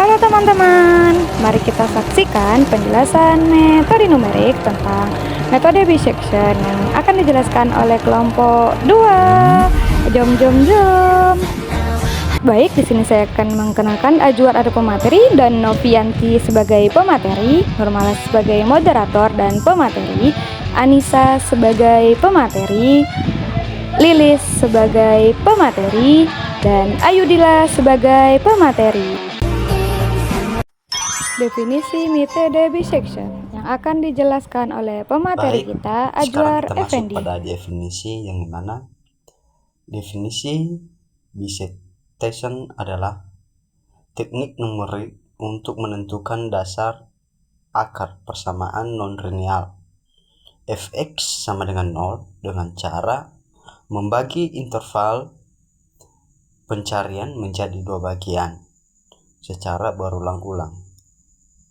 Halo teman-teman, mari kita saksikan penjelasan metode numerik tentang metode bisection yang akan dijelaskan oleh kelompok 2. Jom jom jom. Baik, di sini saya akan mengenalkan Ajuar ada pemateri dan Novianti sebagai pemateri, Nurmala sebagai moderator dan pemateri, Anissa sebagai pemateri, Lilis sebagai pemateri, dan Ayudila sebagai pemateri. Definisi metode bisection yang akan dijelaskan oleh pemateri kita, Ajuar Sekarang kita masuk Effendi. pada definisi yang dimana definisi bisection adalah teknik numerik untuk menentukan dasar akar persamaan non-linear fx sama dengan 0 dengan cara membagi interval pencarian menjadi dua bagian secara berulang-ulang.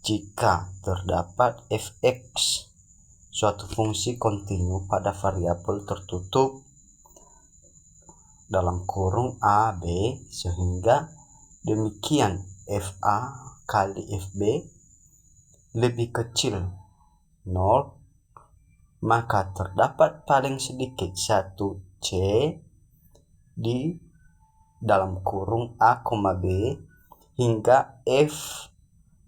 Jika terdapat fx, suatu fungsi kontinu pada variabel tertutup dalam kurung a, b, sehingga demikian fa kali fb lebih kecil 0, maka terdapat paling sedikit satu c di dalam kurung a, b, hingga f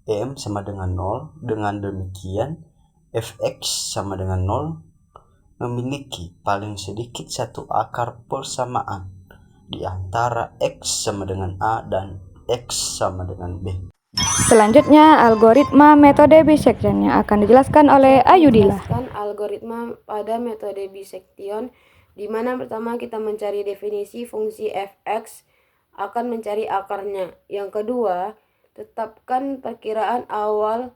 m sama dengan 0. Dengan demikian fx sama dengan 0 memiliki paling sedikit satu akar persamaan di antara x sama dengan a dan x sama dengan b. Selanjutnya, algoritma metode bisection yang akan dijelaskan oleh Ayudila. Algoritma pada metode bisection, di mana pertama kita mencari definisi fungsi fx, akan mencari akarnya. Yang kedua, tetapkan perkiraan awal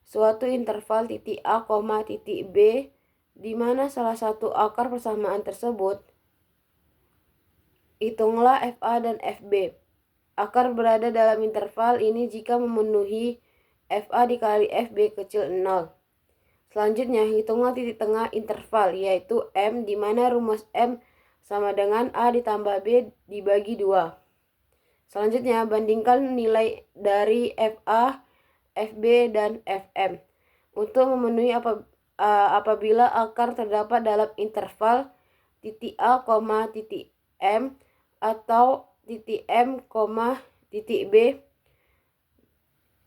suatu interval titik A, titik B, di mana salah satu akar persamaan tersebut. Hitunglah FA dan FB. Akar berada dalam interval ini jika memenuhi FA dikali FB kecil 0. Selanjutnya, hitunglah titik tengah interval, yaitu M, di mana rumus M sama dengan A ditambah B dibagi 2. Selanjutnya, bandingkan nilai dari FA, FB, dan FM untuk memenuhi apabila akar terdapat dalam interval titik A, titik M atau titik M, titik B,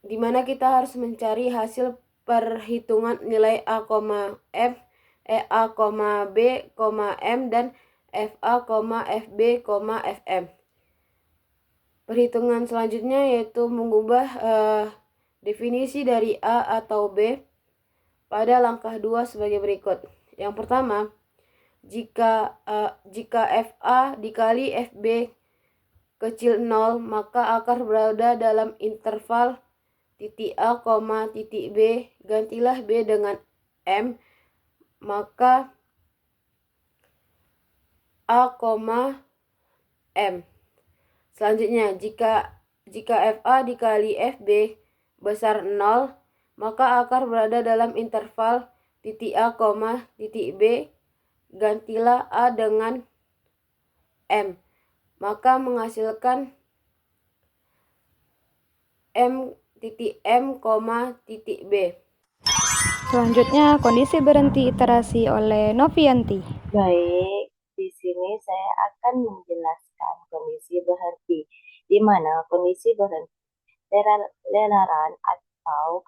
di mana kita harus mencari hasil perhitungan nilai A, F, A, B, M, dan FA, FB, FM. Perhitungan selanjutnya yaitu mengubah definisi dari A atau B pada langkah 2 sebagai berikut. Yang pertama, jika FA dikali FB kecil 0, maka akar berada dalam interval titik A, titik B, gantilah B dengan M, maka A, M. Selanjutnya, jika FA dikali FB besar 0, maka akar berada dalam interval titik A, titik B, gantilah A dengan M, maka menghasilkan M, titik M, titik B. Selanjutnya, kondisi berhenti iterasi oleh Novianti. Baik, di sini saya akan menjelaskan kondisi berhenti, di mana kondisi berhenti lelaran atau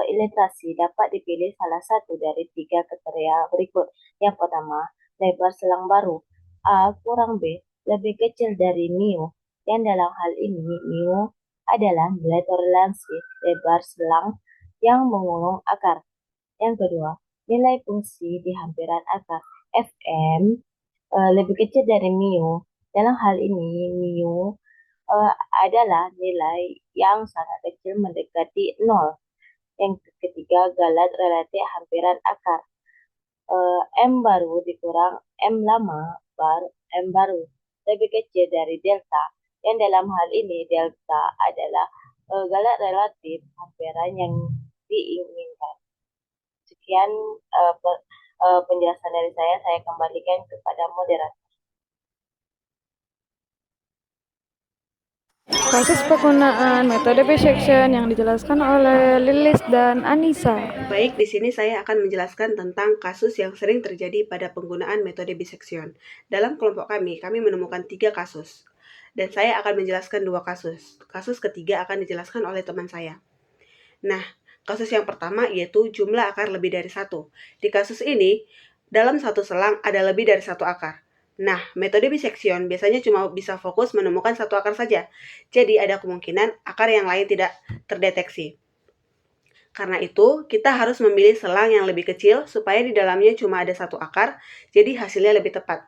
ilustrasi dapat dipilih salah satu dari tiga kriteria berikut. Yang pertama, lebar selang baru A kurang B lebih kecil dari mu, yang dalam hal ini mu adalah nilai toleransi lebar selang yang mengurung akar. Yang kedua, nilai fungsi di hampiran akar Fm lebih kecil dari mu. Dalam hal ini mu adalah nilai yang sangat kecil mendekati 0. Yang ketiga, galat relatif hampiran akar. M baru dikurang M lama M baru lebih kecil dari delta. Yang dalam hal ini delta adalah galat relatif hampiran yang diinginkan. Sekian penjelasan dari saya kembalikan kepada moderator. Kasus penggunaan metode bisection yang dijelaskan oleh Lilis dan Anissa. Baik, di sini saya akan menjelaskan tentang kasus yang sering terjadi pada penggunaan metode bisection. Dalam kelompok kami menemukan 3 kasus. Dan saya akan menjelaskan 2 kasus. Kasus ketiga akan dijelaskan oleh teman saya. Nah, kasus yang pertama yaitu jumlah akar lebih dari 1. Di kasus ini, dalam satu selang ada lebih dari 1 akar. Nah, metode bisection biasanya cuma bisa fokus menemukan 1 akar saja. Jadi ada kemungkinan akar yang lain tidak terdeteksi. Karena itu, kita harus memilih selang yang lebih kecil supaya di dalamnya cuma ada 1 akar, jadi hasilnya lebih tepat.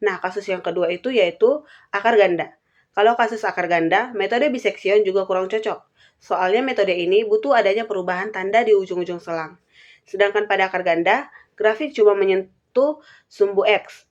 Nah, kasus yang kedua itu yaitu akar ganda. Kalau kasus akar ganda, metode bisection juga kurang cocok. Soalnya metode ini butuh adanya perubahan tanda di ujung-ujung selang. Sedangkan pada akar ganda, grafik cuma menyentuh sumbu X,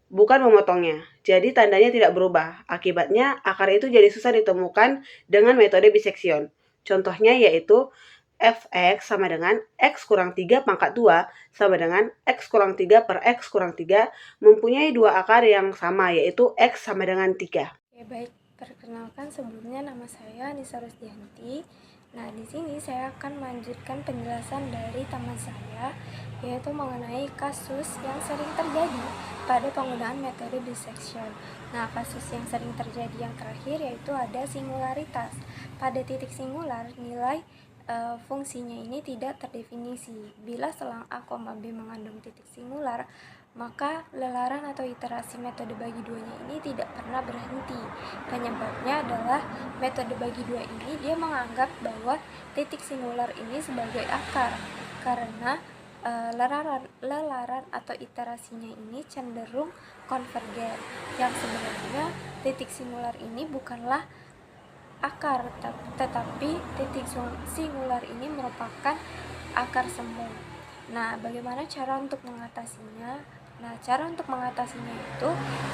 bukan memotongnya. Jadi tandanya tidak berubah. Akibatnya, akar itu jadi susah ditemukan dengan metode bisection. Contohnya yaitu fx sama dengan x kurang 3 pangkat 2 sama dengan x kurang 3 per x kurang 3 mempunyai 2 akar yang sama yaitu x sama dengan 3. Oke, baik. Perkenalkan, sebelumnya nama saya Anissa Rusdianti. Nah, di sini saya akan melanjutkan penjelasan dari teman saya, yaitu mengenai kasus yang sering terjadi pada penggunaan metode bisection. Nah, kasus yang sering terjadi yang terakhir yaitu ada singularitas. Pada titik singular, nilai fungsinya ini tidak terdefinisi. Bila selang A, B mengandung titik singular, maka lelaran atau iterasi metode bagi duanya ini tidak pernah berhenti. Penyebabnya adalah metode bagi dua ini dia menganggap bahwa titik singular ini sebagai akar, karena lelaran atau iterasinya ini cenderung konvergen, yang sebenarnya titik singular ini bukanlah akar, tetapi titik singular ini merupakan akar semu. Nah, bagaimana cara untuk mengatasinya? Nah, cara untuk mengatasinya itu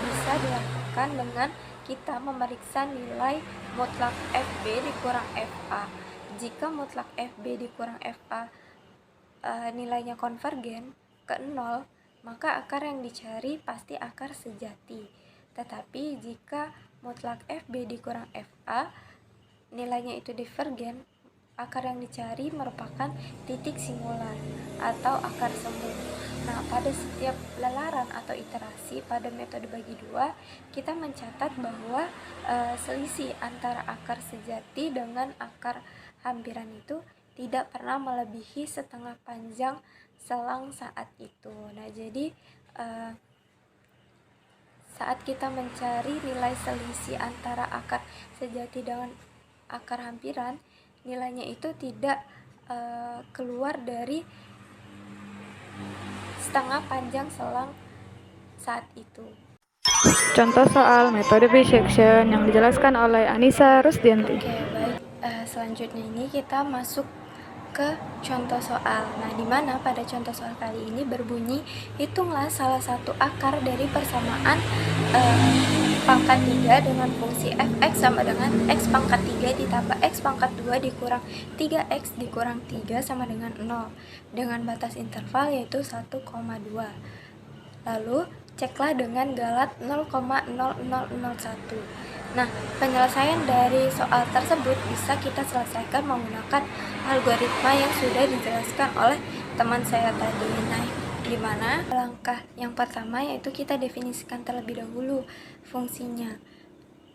bisa dilakukan dengan kita memeriksa nilai mutlak FB dikurang FA. Jika mutlak FB dikurang FA nilainya konvergen ke 0, maka akar yang dicari pasti akar sejati. Tetapi jika mutlak FB dikurang FA nilainya itu divergen, akar yang dicari merupakan titik singular atau akar semu. Nah, pada setiap lelaran atau iterasi pada metode bagi dua, kita mencatat bahwa selisih antara akar sejati dengan akar hampiran itu tidak pernah melebihi setengah panjang selang saat itu. Nah, jadi saat kita mencari nilai selisih antara akar sejati dengan akar hampiran, nilainya itu tidak keluar dari setengah panjang selang saat itu. Contoh soal metode bisection yang dijelaskan oleh Anissa Rusdianti. Oke, baik. Selanjutnya ini kita masuk ke contoh soal. Nah, di mana pada contoh soal kali ini berbunyi, hitunglah salah satu akar dari persamaan pangkat 3 dengan fungsi fx sama dengan x pangkat 3 ditambah x pangkat 2 dikurang 3x dikurang 3 sama dengan 0 dengan batas interval yaitu 1,2. Lalu ceklah dengan galat 0,0001. Nah, penyelesaian dari soal tersebut bisa kita selesaikan menggunakan algoritma yang sudah dijelaskan oleh teman saya tadi. Nah, di mana langkah yang pertama yaitu kita definisikan terlebih dahulu fungsinya.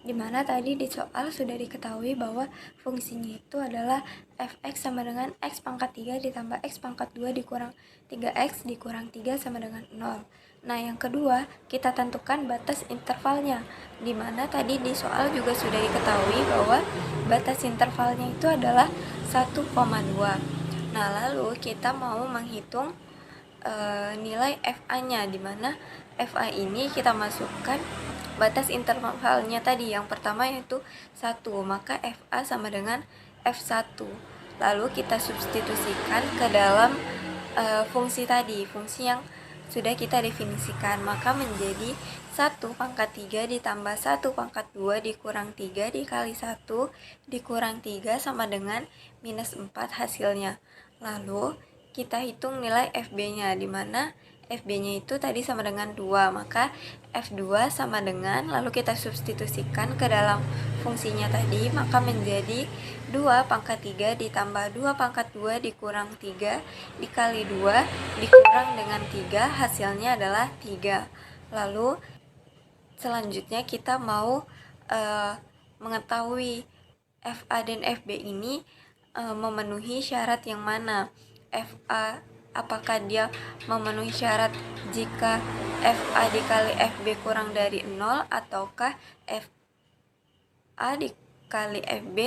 Di mana tadi di soal sudah diketahui bahwa fungsinya itu adalah fx sama dengan x pangkat 3 ditambah x pangkat 2 dikurang 3x dikurang 3 sama dengan 0. Nah, yang kedua, kita tentukan batas intervalnya, di mana tadi di soal juga sudah diketahui bahwa batas intervalnya itu adalah 1,2. Nah, lalu kita mau menghitung nilai FA-nya, di mana FA ini kita masukkan batas intervalnya tadi, yang pertama yaitu 1, maka FA sama dengan F1. Lalu kita substitusikan ke dalam fungsi tadi, fungsi yang sudah kita definisikan, maka menjadi 1 pangkat 3 ditambah 1 pangkat 2 dikurang 3 dikali 1 dikurang 3 sama dengan minus 4 hasilnya. Lalu kita hitung nilai FB-nya, di mana FB-nya itu tadi sama dengan 2, maka F2 sama dengan, lalu kita substitusikan ke dalam fungsinya tadi, maka menjadi 2 pangkat 3 ditambah 2 pangkat 2 dikurang 3 dikali 2 dikurang dengan 3, hasilnya adalah 3. Lalu selanjutnya kita mau mengetahui FA dan FB ini memenuhi syarat yang mana. FA, apakah dia memenuhi syarat jika FA dikali FB kurang dari 0, ataukah FA dikali FB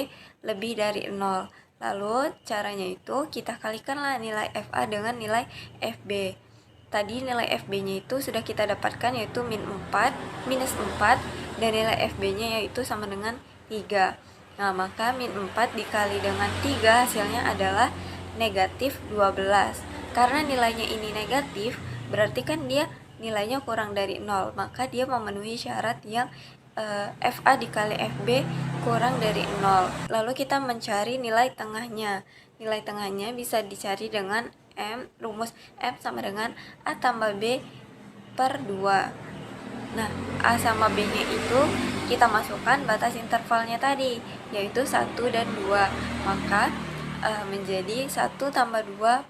lebih dari 0. Lalu caranya itu kita kalikanlah nilai FA dengan nilai FB. Tadi nilai FB-nya itu sudah kita dapatkan, yaitu minus 4, dan nilai FB-nya yaitu sama dengan 3. Nah, maka min 4 dikali dengan 3 hasilnya adalah negatif 12. Karena nilainya ini negatif, berarti kan dia nilainya kurang dari 0, maka dia memenuhi syarat yang FA dikali FB kurang dari 0. Lalu kita mencari nilai tengahnya. Nilai tengahnya bisa dicari dengan rumus M sama dengan A tambah B per 2. Nah, A sama B-nya itu kita masukkan batas intervalnya tadi, yaitu 1 dan 2. Maka menjadi 1 tambah 2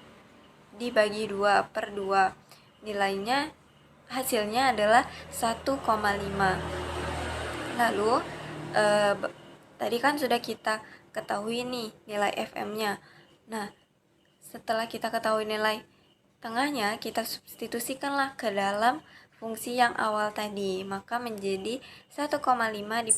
dibagi 2 per 2. Nilainya, hasilnya adalah 1,5. Lalu, tadi kan sudah kita ketahui nih nilai FM-nya. Nah, setelah kita ketahui nilai tengahnya, kita substitusikanlah ke dalam fungsi yang awal tadi, maka menjadi 1,5 di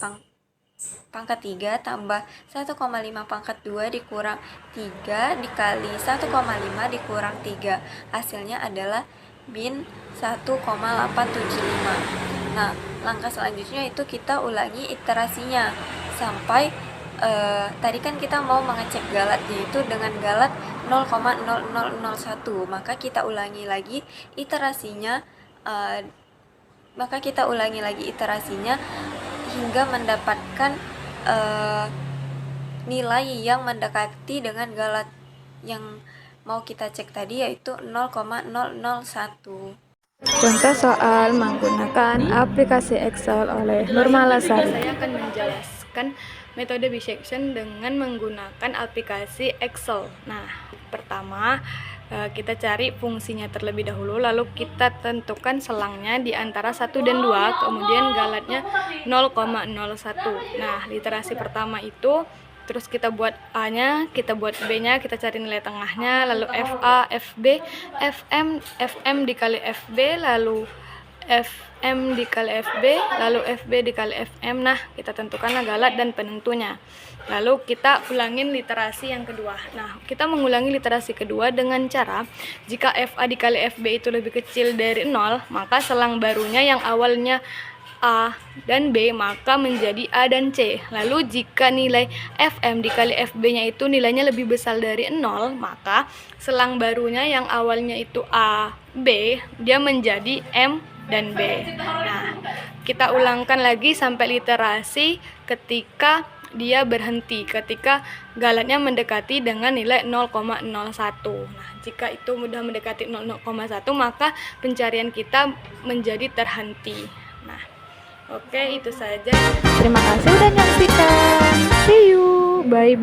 pangkat 3 tambah 1,5 pangkat 2 dikurang 3 dikali 1,5 dikurang 3. Hasilnya adalah min 1,875. Nah, langkah selanjutnya itu kita ulangi iterasinya sampai tadi kan kita mau mengecek galatnya itu dengan galat 0,0001, maka kita ulangi lagi iterasinya hingga mendapatkan nilai yang mendekati dengan galat yang mau kita cek tadi, yaitu 0,001. Contoh soal menggunakan aplikasi Excel oleh Nurmalasari. Saya akan menjelaskan metode bisection dengan menggunakan aplikasi Excel. Nah, pertama kita cari fungsinya terlebih dahulu, lalu kita tentukan selangnya di antara 1 dan 2, kemudian galatnya 0,01. Nah, literasi pertama itu, terus kita buat A-nya, kita buat B-nya, kita cari nilai tengahnya, lalu FA, FB, FM dikali FB, lalu FM dikali FB, lalu FB dikali FM. Nah, kita tentukanlah galat dan penentunya. Lalu kita ulangin literasi yang kedua. Nah, kita mengulangi literasi kedua dengan cara, jika FA dikali FB itu lebih kecil dari 0, maka selang barunya yang awalnya A dan B maka menjadi A dan C. Lalu jika nilai FM dikali FB-nya itu nilainya lebih besar dari 0, maka selang barunya yang awalnya itu A, B, dia menjadi M dan B. Nah, kita ulangkan lagi sampai literasi ketika dia berhenti, ketika galatnya mendekati dengan nilai 0,01. Nah, jika itu mudah mendekati 0,1, maka pencarian kita menjadi terhenti. Nah, oke, itu saja. Terima kasih sudah menyaksikan. See you. Bye.